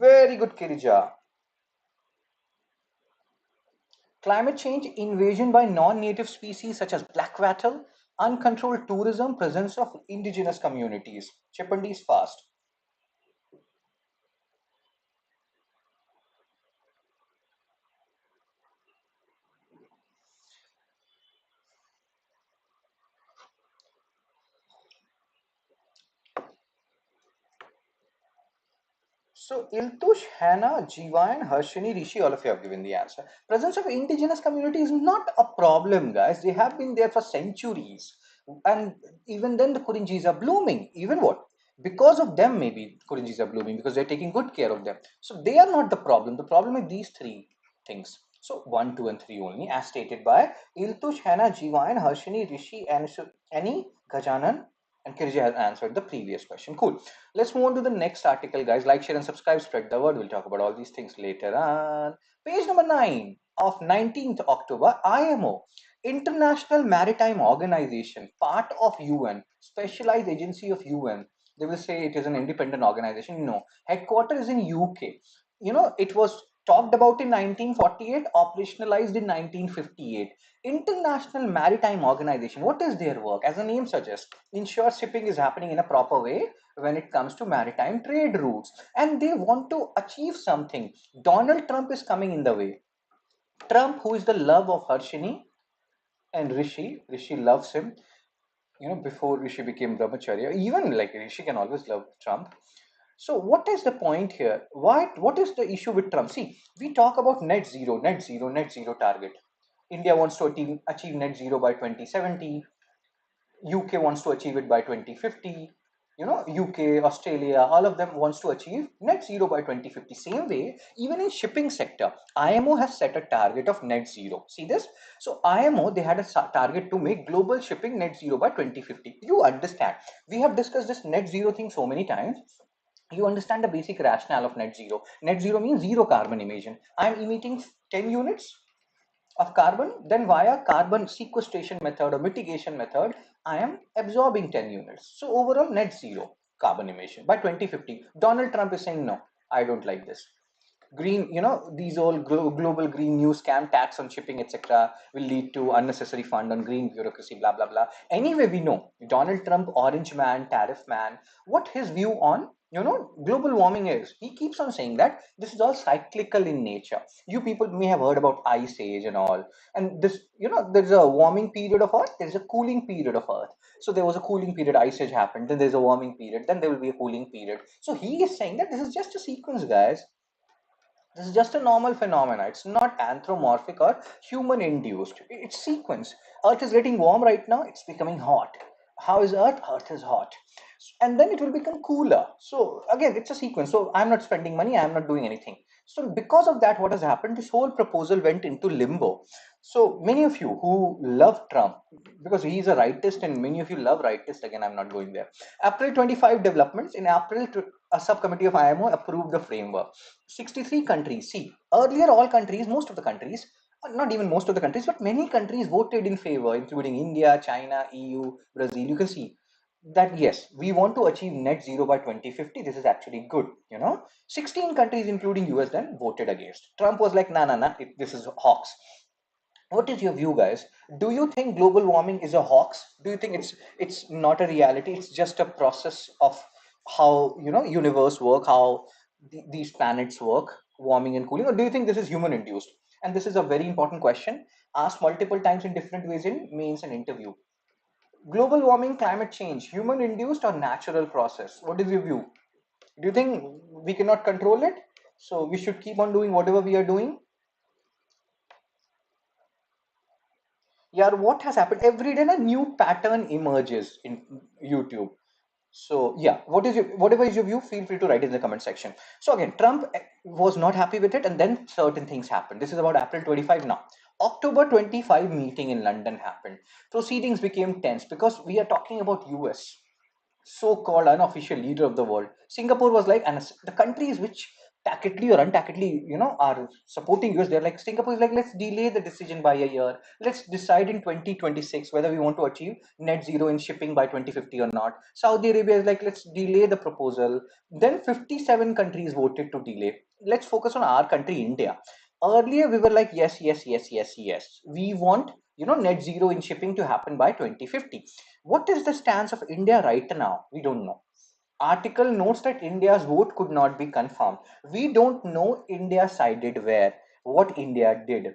Very good, Kirija. Climate change, invasion by non-native species such as black wattle, uncontrolled tourism, presence of indigenous communities. Chipandi fast. So Iltush, Hannah, Jiva, and Harshini, Rishi, all of you have given the answer. Presence of indigenous community is not a problem, guys. They have been there for centuries. And even then, the Kurinjis are blooming. Even what? Because of them, maybe Kurinjis are blooming because they're taking good care of them. So they are not the problem. The problem is these three things. So 1, 2, and 3 only, as stated by Iltush, Hannah, Jiva, and Harshini, Rishi, and Annie, Gajanan, and Kirja has answered the previous question. Cool. Let's move on to the next article, guys. Like, share, and subscribe. Spread the word. We'll talk about all these things later on. Page number 9 of 19th October, IMO, International Maritime Organization, part of UN, specialized agency of UN. They will say it is an independent organization. No, headquarters is in UK. It was talked about in 1948, operationalized in 1958. International Maritime Organization. What is their work? As the name suggests, ensure shipping is happening in a proper way when it comes to maritime trade routes, and they want to achieve something. Donald Trump is coming in the way. Trump, who is the love of Harshini and Rishi loves him. Before Rishi became brahmacharya, even like Rishi can always love Trump. So what is the point here? What is the issue with Trump? See, we talk about net zero, net zero, net zero target. India wants to achieve net zero by 2070. UK wants to achieve it by 2050. UK, Australia, all of them wants to achieve net zero by 2050. Same way, even in shipping sector, IMO has set a target of net zero. See this? So IMO, they had a target to make global shipping net zero by 2050. You understand? We have discussed this net zero thing so many times. You understand the basic rationale of net zero. Net zero means zero carbon emission. I am emitting 10 units of carbon, then via carbon sequestration method or mitigation method, I am absorbing 10 units. So overall net zero carbon emission by 2050. Donald Trump is saying, no, I don't like this. Green, these all global green new scam, tax on shipping, etc., will lead to unnecessary fund on green bureaucracy, blah blah blah. Anyway, we know Donald Trump, orange man, tariff man, what his view on global warming is. He keeps on saying that this is all cyclical in nature. You people may have heard about ice age and all, and this, there's a warming period of earth, there's a cooling period of earth. So there was a cooling period, ice age happened, then there's a warming period, then there will be a cooling period. So he is saying that this is just a sequence, guys. This is just a normal phenomena. It's not anthropomorphic or human induced. It's sequence. Earth is getting warm right now. It's becoming hot. How is Earth? Earth is hot. And then it will become cooler. So again, it's a sequence. So I'm not spending money. I'm not doing anything. So because of that, what has happened? This whole proposal went into limbo. So many of you who love Trump, because he's a rightist and many of you love rightist, again, I'm not going there. April 25 developments. In April, a subcommittee of IMO approved the framework. 63 countries. See, earlier all countries, most of the countries, not even most of the countries, but many countries voted in favor, including India, China, EU, Brazil. You can see that yes, we want to achieve net zero by 2050. This is actually good. 16 countries, including US, then voted against. Trump was like, nah, nah, nah, this is hoax. What is your view, guys? Do you think global warming is a hoax? Do you think it's not a reality? It's just a process of how universe work, how these planets work, warming and cooling, or do you think this is human induced? And this is a very important question, asked multiple times in different ways in means and interview. Global warming, climate change, human induced or natural process? What is your view? Do you think we cannot control it, so we should keep on doing whatever we are doing? Yeah, what has happened? Every day a new pattern emerges in YouTube. So yeah, whatever is your view, feel free to write in the comment section. So again, Trump was not happy with it, and then certain things happened. This is about April 25 now. October 25 meeting in London happened. Proceedings became tense because we are talking about US, so-called unofficial leader of the world. Singapore was like, and the countries which tacitly or untacitly, are supporting US, they're like, Singapore is like, let's delay the decision by a year. Let's decide in 2026 whether we want to achieve net zero in shipping by 2050 or not. Saudi Arabia is like, let's delay the proposal. Then 57 countries voted to delay. Let's focus on our country, India. Earlier, we were like, yes, yes, yes, yes, yes. We want, net zero in shipping to happen by 2050. What is the stance of India right now? We don't know. Article notes that India's vote could not be confirmed. We don't know India sided where, what India did.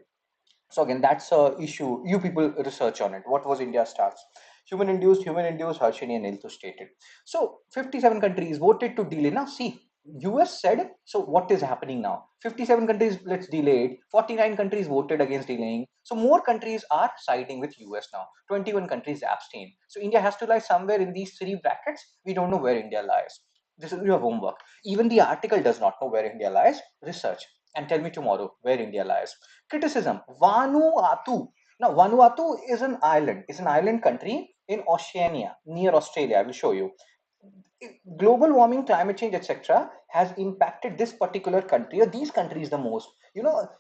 So again, that's a issue. You people research on it. What was India's stance? Human induced, Harshini and Iltu stated. So 57 countries voted to delay. Now see, US said, so what is happening now? 57 countries, let's delay it. 49 countries voted against delaying. So more countries are siding with US now. 21 countries abstain. So India has to lie somewhere in these three brackets. We don't know where India lies. This is your homework. Even the article does not know where India lies. Research and tell me tomorrow where India lies. Criticism, Vanuatu. Now, Vanuatu is an island. It's an island country in Oceania, near Australia. I will show you. global warming, climate change, etc., has impacted this particular country or these countries the most.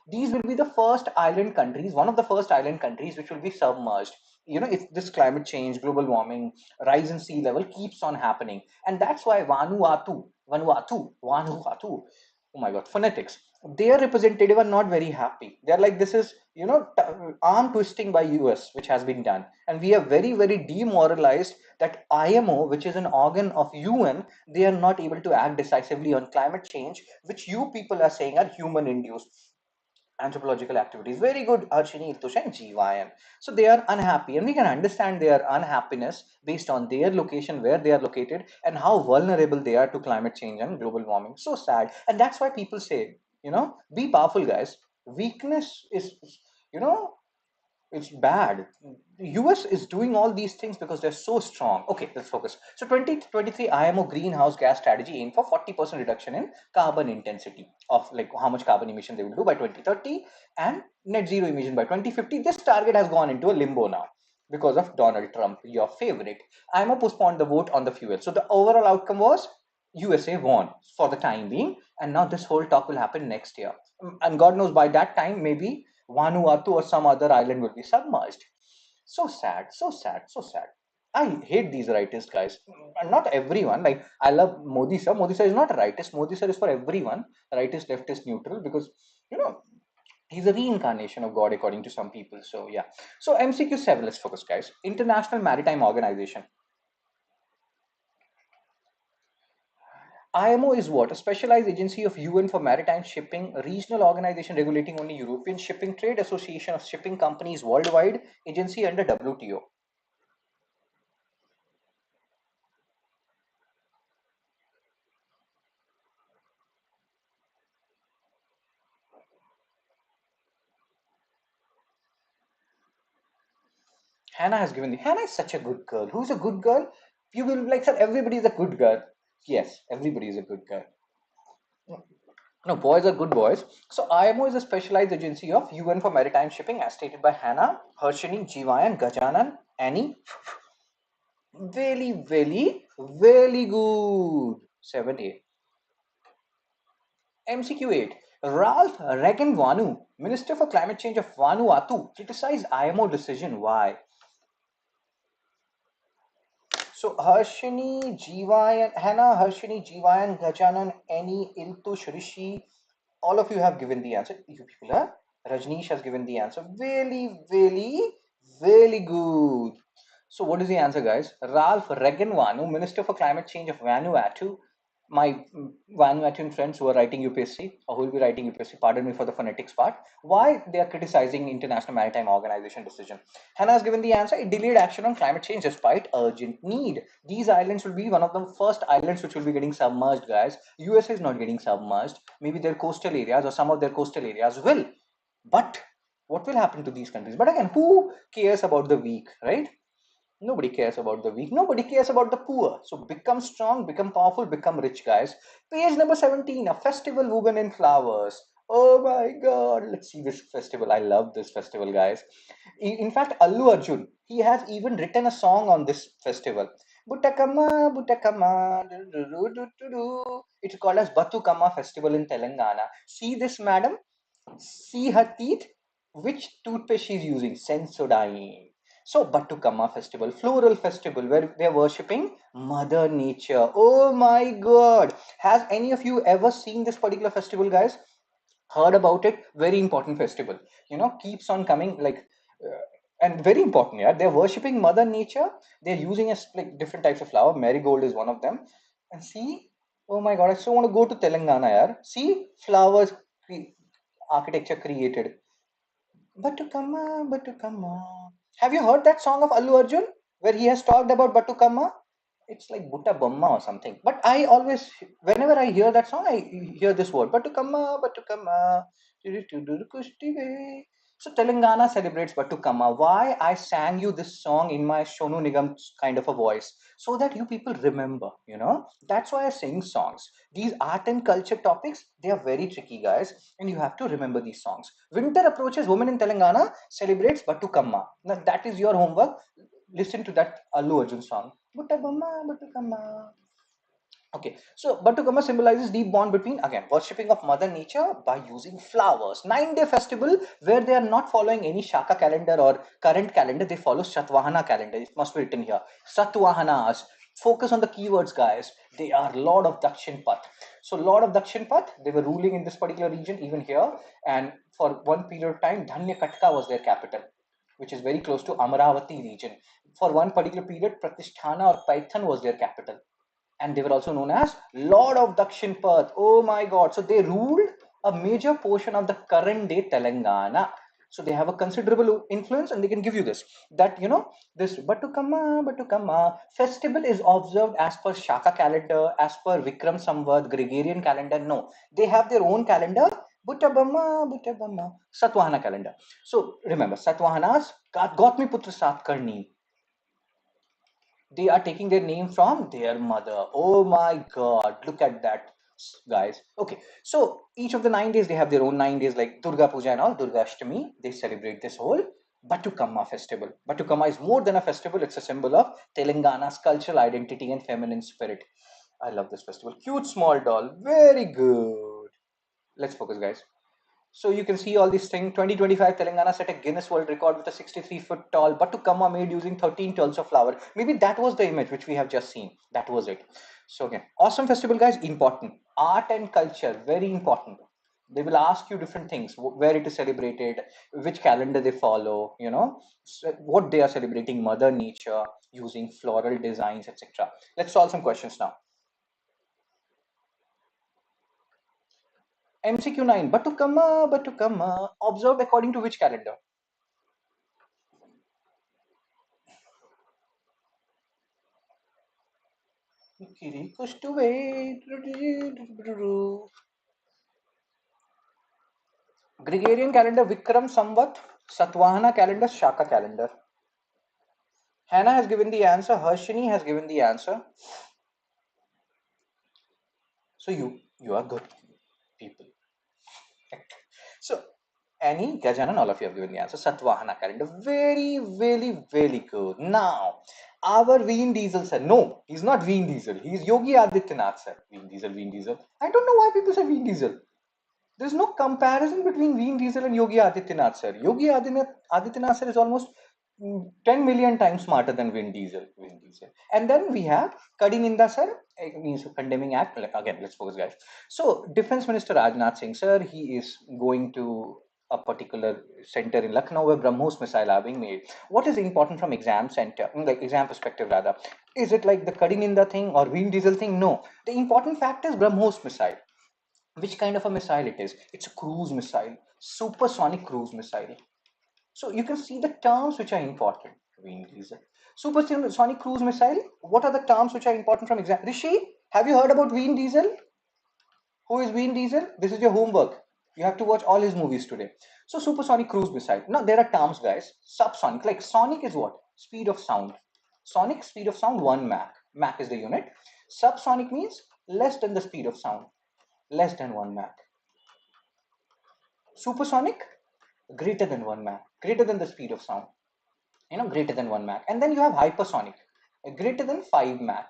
These will be the first island countries, one of the first island countries which will be submerged. If this climate change, global warming, rise in sea level keeps on happening, and that's why Vanuatu, oh my god, phonetics, their representative are not very happy. They're like, this is arm twisting by US which has been done, and we are very very demoralized that IMO, which is an organ of UN, they are not able to act decisively on climate change, which you people are saying are human induced anthropological activities. Very good, Arshini, Itush, and Jeevayan. So they are unhappy, and we can understand their unhappiness based on their location, where they are located, and how vulnerable they are to climate change and global warming. So sad, and that's why people say, be powerful, guys. Weakness is, you know, it's bad. The US is doing all these things because they're so strong. Okay, let's focus. So 2023 IMO greenhouse gas strategy aim for 40% reduction in carbon intensity of like how much carbon emission they will do by 2030 and net zero emission by 2050. This target has gone into a limbo now because of Donald Trump, your favorite. IMO postponed the vote on the fuel. So the overall outcome was USA won for the time being, and now this whole talk will happen next year. And God knows by that time, maybe Vanuatu or some other island will be submerged. So sad, so sad, so sad. I hate these rightist guys. And not everyone. Like, I love Modi sir. Modi sir is not a rightist. Modi sir is for everyone. Rightist, leftist, neutral. Because you know he's a reincarnation of God according to some people. So yeah. So MCQ 7. Let's focus, guys. International Maritime Organization. IMO is what? A specialized agency of UN for maritime shipping, a regional organization regulating only European shipping, trade association of shipping companies worldwide, agency under WTO. Hannah has given the. Hannah is such a good girl. Who's a good girl? You will like, sir, everybody is a good girl. Yes, everybody is a good girl. No, boys are good boys. So IMO is a specialized agency of UN for maritime shipping, as stated by Hannah, Harshini, Jivayan, Gajanan, Annie. Very, very, very good. 7A. MCQ 8. Ralph Regenvanu, Minister for Climate Change of Vanuatu, criticized IMO decision. Why? So Harshini, Jivayan, Hannah, Harshini, Jivayan, Gajanan, Annie, Iltush, Rishi, all of you have given the answer. You people are. Rajneesh has given the answer. Really, really, really good. So what is the answer, guys? Ralph Regenvanu, Minister for Climate Change of Vanuatu. My Vanuatuan friends who are writing UPSC or who will be writing UPSC, pardon me for the phonetics part, why they are criticizing International Maritime Organization decision. Hannah has given the answer. It delayed action on climate change despite urgent need. These islands will be one of the first islands which will be getting submerged, guys. USA is not getting submerged. Maybe their coastal areas or some of their coastal areas will. But what will happen to these countries? But again, who cares about the weak, right? Nobody cares about the weak. Nobody cares about the poor. So become strong, become powerful, become rich, guys. Page number 17, a festival woven in flowers. Oh my god, let's see this festival. I love this festival, guys. In fact, Allu Arjun, he has even written a song on this festival. Buttakama, Buttakama, it's called as Batukama Festival in Telangana. See this, madam? See her teeth? Which toothpaste she's using? Sensodyne. So Batukama festival, floral festival where they're worshipping Mother Nature. Oh my god. Has any of you ever seen this particular festival, guys? Heard about it? Very important festival. Keeps on coming like and very important, yeah. They're worshipping Mother Nature. They're using like different types of flower. Marigold is one of them. And see, oh my god, I so want to go to Telangana, yeah. See, flowers architecture created. Batukama, Batukama. Have you heard that song of Allu Arjun where he has talked about Batukama? It's like Butta Bomma or something. But I always, whenever I hear that song, I hear this word Batukama, Batukama. So Telangana celebrates Batukama. Why I sang you this song in my Shonu Nigam kind of a voice, so that you people remember. That's why I sing songs. These art and culture topics, they are very tricky, guys, and you have to remember these songs. Winter approaches, women in Telangana celebrates Batukama. Now that is your homework. Listen to that Allu Arjun song. Butta Bomma, Batukama. Okay, so Batukama symbolizes deep bond between, again, worshipping of Mother Nature by using flowers. 9-day festival where they are not following any Shaka calendar or current calendar, they follow Satvahana calendar. It must be written here. Satvahanas. Focus on the keywords, guys. They are Lord of Dakshin Path. So, Lord of Dakshin Path, they were ruling in this particular region, even here. And for one period of time, Dhanya Katka was their capital, which is very close to Amaravati region. For one particular period, Pratisthana or Paithan was their capital, and they were also known as Lord of Dakshin Path. Oh my God. So they ruled a major portion of the current day Telangana. So they have a considerable influence, and they can give you this, that, this Batukama festival is observed as per Shaka calendar, as per Vikram Samvat, Gregorian calendar. No, they have their own calendar, Butabama, Satvahana calendar. So remember, Satvahanas, Gautami Putra Satkarni, they are taking their name from their mother. Oh my God, look at that, guys. Okay, so each of the 9 days, they have their own 9 days, like Durga Puja and all, Durga Ashtami. They celebrate this whole Batukama festival. Batukama is more than a festival, it's a symbol of Telangana's cultural identity and feminine spirit. I love this festival. Cute small doll, very good. Let's focus, guys. So you can see all these things. 2025, Telangana set a Guinness World Record with a 63-foot tall Batukama made using 13 tons of flour. Maybe that was the image which we have just seen. That was it. So again, awesome festival, guys. Important. Art and culture, very important. They will ask you different things, where it is celebrated, which calendar they follow, what they are celebrating, Mother Nature, using floral designs, etc. Let's solve some questions now. MCQ 9, Batukama, observed according to which calendar? Kiri kush to wait. Gregorian calendar, Vikram Samvat, Satvahana calendar, Shaka calendar. Hannah has given the answer, Harshini has given the answer. So you are good people. So Annie, Gajanan, all of you have given the answer. Satvahana calendar. Very, very, very good. Now, our Vin Diesel sir. No, he's not Vin Diesel. He's Yogi Adityanath sir. Vin Diesel, Vin Diesel. I don't know why people say Vin Diesel. There's no comparison between Vin Diesel and Yogi Adityanath sir. Yogi Adityanath sir is almost 10 million times smarter than Vin Diesel. Vin Diesel. And then we have Kadininda sir, means condemning act. Again, let's focus, guys. So, Defense Minister Rajnath Singh sir, he is going to a particular center in Lucknow where BrahMos missile are being made. What is important from exam center, like exam perspective rather? Is it like the Kadininda thing or Vin Diesel thing? No. The important fact is BrahMos missile. Which kind of a missile it is? It's a cruise missile, supersonic cruise missile. So you can see the terms which are important. Wing diesel, supersonic cruise missile. What are the terms which are important from exam? Rishi, have you heard about Vin Diesel? Who is Vin Diesel? This is your homework. You have to watch all his movies today. So supersonic cruise missile. Now there are terms, guys. Subsonic, like sonic is what? Speed of sound. Sonic speed of sound 1 Mach. Mach is the unit. Subsonic means less than the speed of sound, less than 1 Mach. Supersonic, greater than 1 Mach, greater than the speed of sound, greater than 1 Mach. And then you have hypersonic, greater than 5 Mach,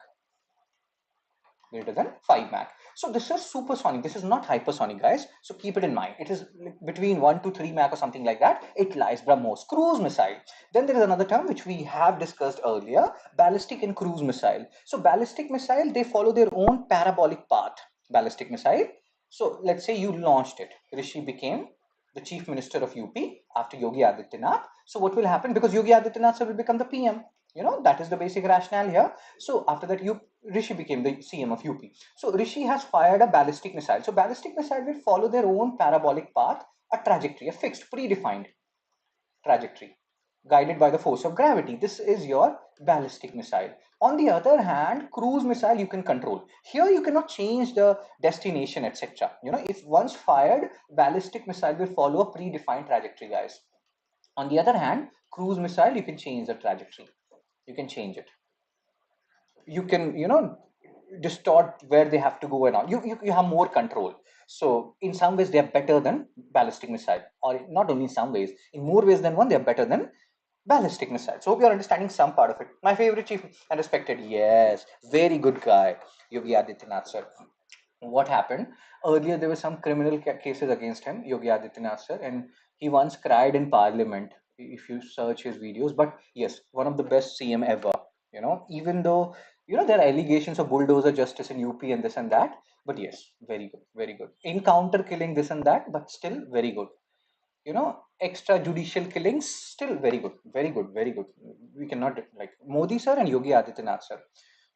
greater than 5 Mach. So this is supersonic. This is not hypersonic, guys. So keep it in mind. It is between 1 to 3 Mach or something like that. It lies BrahMos. Cruise missile. Then there is another term which we have discussed earlier, ballistic and cruise missile. So ballistic missile, they follow their own parabolic path. Ballistic missile. So let's say you launched it. Rishi became the chief minister of UP after Yogi Adityanath. So what will happen? Because Yogi Adityanath will become the PM. That is the basic rationale here. So after that, Rishi became the CM of UP. So Rishi has fired a ballistic missile. So ballistic missile will follow their own parabolic path, a trajectory, a fixed, predefined trajectory, guided by the force of gravity. This is your ballistic missile. On the other hand, cruise missile you can control. Here you cannot change the destination, etc. If once fired, ballistic missile will follow a predefined trajectory, guys. On the other hand, cruise missile, you can change the trajectory. You can change it. You can, distort where they have to go and all. You have more control. So in some ways, they are better than ballistic missile, or not only in some ways, in more ways than one, they are better than ballistic missiles. Hope you're understanding some part of it. My favorite chief and respected, yes, very good guy, Yogi Adityanath sir. What happened earlier? There were some criminal cases against him, Yogi Adityanath sir, and he once cried in Parliament. If you search his videos, but yes, one of the best CM ever. Even though there are allegations of bulldozer justice in UP and this and that, but yes, very good, very good. Encounter killing this and that, but still very good. Extrajudicial killings, still very good, very good, very good. We cannot, like, Modi sir and Yogi Adityanath sir,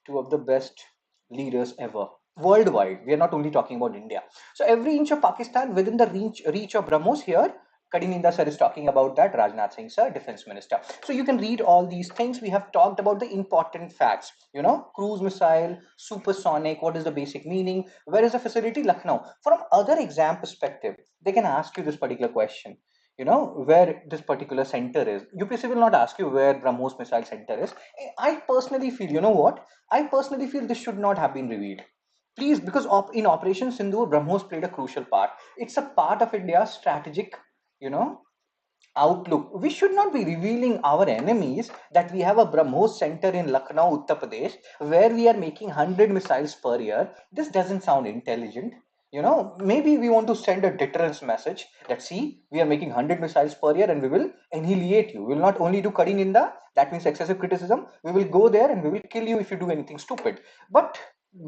two of the best leaders ever worldwide. We are not only talking about India. So every inch of Pakistan within the reach of BrahMos. Here Kadininda sir is talking about that, Rajnath Singh sir, defense minister. So you can read all these things. We have talked about the important facts, cruise missile, supersonic, what is the basic meaning, where is the facility? Lucknow. From other exam perspective, they can ask you this particular question, where this particular center is. UPSC will not ask you where BrahMos missile center is. I personally feel, what, I personally feel this should not have been revealed. Please, because in Operation Sindoor, BrahMos played a crucial part. It's a part of India's strategic, you know, outlook. We should not be revealing our enemies that we have a BrahMos center in Lucknow, Uttar Pradesh, where we are making 100 missiles per year. This doesn't sound intelligent. Maybe we want to send a deterrence message that, see, we are making 100 missiles per year and we will annihilate you. We will not only do Kadi Ninda, that means excessive criticism. We will go there and we will kill you if you do anything stupid. But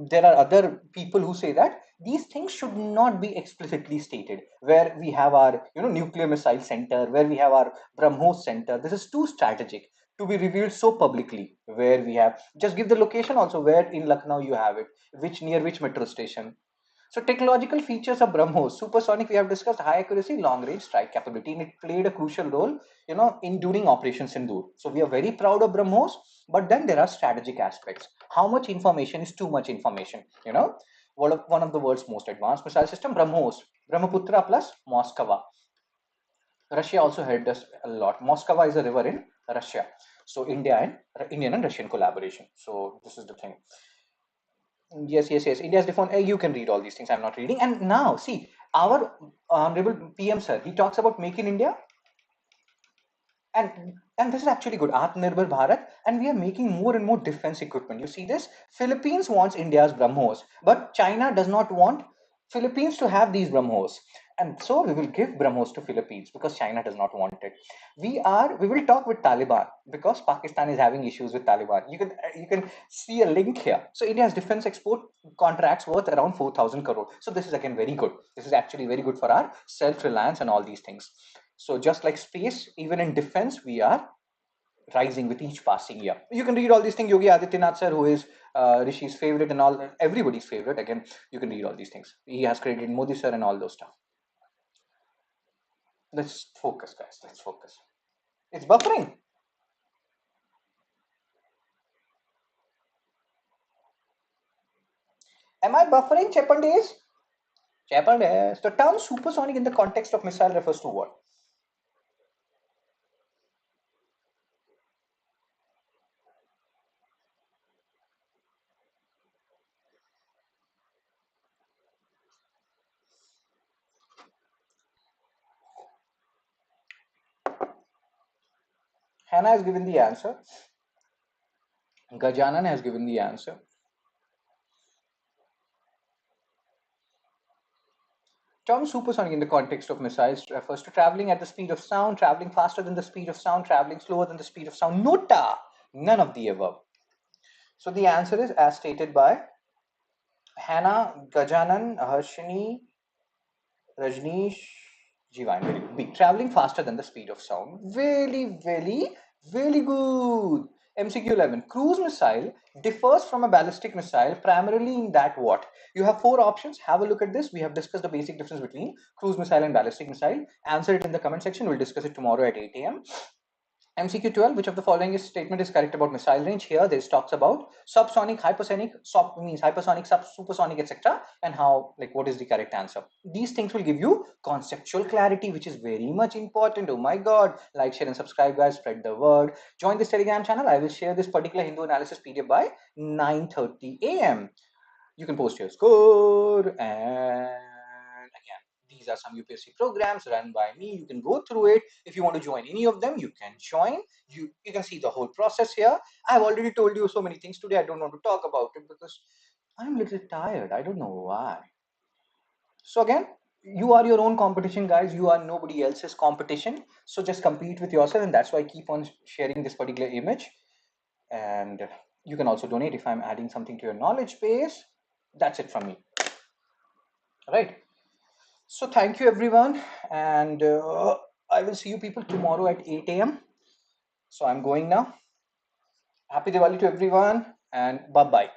there are other people who say that these things should not be explicitly stated. Where we have our nuclear missile center, where we have our BrahMos center, this is too strategic to be revealed so publicly. Where we have, just give the location also, where in Lucknow you have it, which near which metro station. So technological features of BrahMos, supersonic, we have discussed, high accuracy, long range strike capability, and it played a crucial role, in during Operation Sindoor. So we are very proud of BrahMos, but then there are strategic aspects. How much information is too much information? One of the world's most advanced missile system, BrahMos, Brahmaputra plus Moskva. Russia also helped us a lot. Moskva is a river in Russia. So Indian and Russian collaboration. So this is the thing. Yes, yes, yes. India's different. You can read all these things. I'm not reading. And now, see, our honorable PM sir, he talks about Make in India, and this is actually good. Atmanirbhar Bharat, and we are making more and more defense equipment. You see this? Philippines wants India's BrahMos, but China does not want Philippines to have these BrahMos. And so we will give BrahMos to Philippines because China does not want it. We will talk with Taliban because Pakistan is having issues with Taliban. You can see a link here. So India's defense export contracts worth around 4,000 crore. So this is again very good. This is actually very good for our self-reliance and all these things. So just like space, even in defense, we are rising with each passing year. You can read all these things. Yogi Adityanath sir, who is Rishi's favorite and all, everybody's favorite. Again, you can read all these things. He has created Modi sir and all those stuff. Let's focus, guys. Let's focus. It's buffering. Am I buffering, Chepandes? Chepandes. The term supersonic in the context of missile refers to what? Hannah has given the answer. Gajanan has given the answer. Term supersonic in the context of missiles refers to traveling at the speed of sound, traveling faster than the speed of sound, traveling slower than the speed of sound. Nota! None of the above. So the answer is as stated by Hannah, Gajanan, Harshini, Rajneesh, Jivan. Very good. B. Traveling faster than the speed of sound. Very, very, very good. MCQ 11. Cruise missile differs from a ballistic missile primarily in that what? You have four options. Have a look at this. We have discussed the basic difference between cruise missile and ballistic missile. Answer it in the comment section. We'll discuss it tomorrow at 8 a.m. MCQ 12, which of the following statement is correct about missile range? Here, this talks about subsonic, hypersonic, means hypersonic, supersonic, etc. And how, like, what is the correct answer? These things will give you conceptual clarity, which is very much important. Oh my God. Like, share, and subscribe, guys. Spread the word. Join this Telegram channel. I will share this particular Hindu analysis PDF by 9:30 a.m. You can post your score, and again, these These are some UPSC programs run by me. You can go through it. If you want to join any of them, you can join. You can see the whole process here. I've already told you so many things today. I don't want to talk about it because I'm a little tired. I don't know why. So again, you are your own competition, guys. You are nobody else's competition. So just compete with yourself, and that's why I keep on sharing this particular image. And you can also donate if I'm adding something to your knowledge base. That's it from me. All right. So thank you, everyone, and I will see you people tomorrow at 8 a.m. So I'm going now. Happy Diwali to everyone, and bye bye.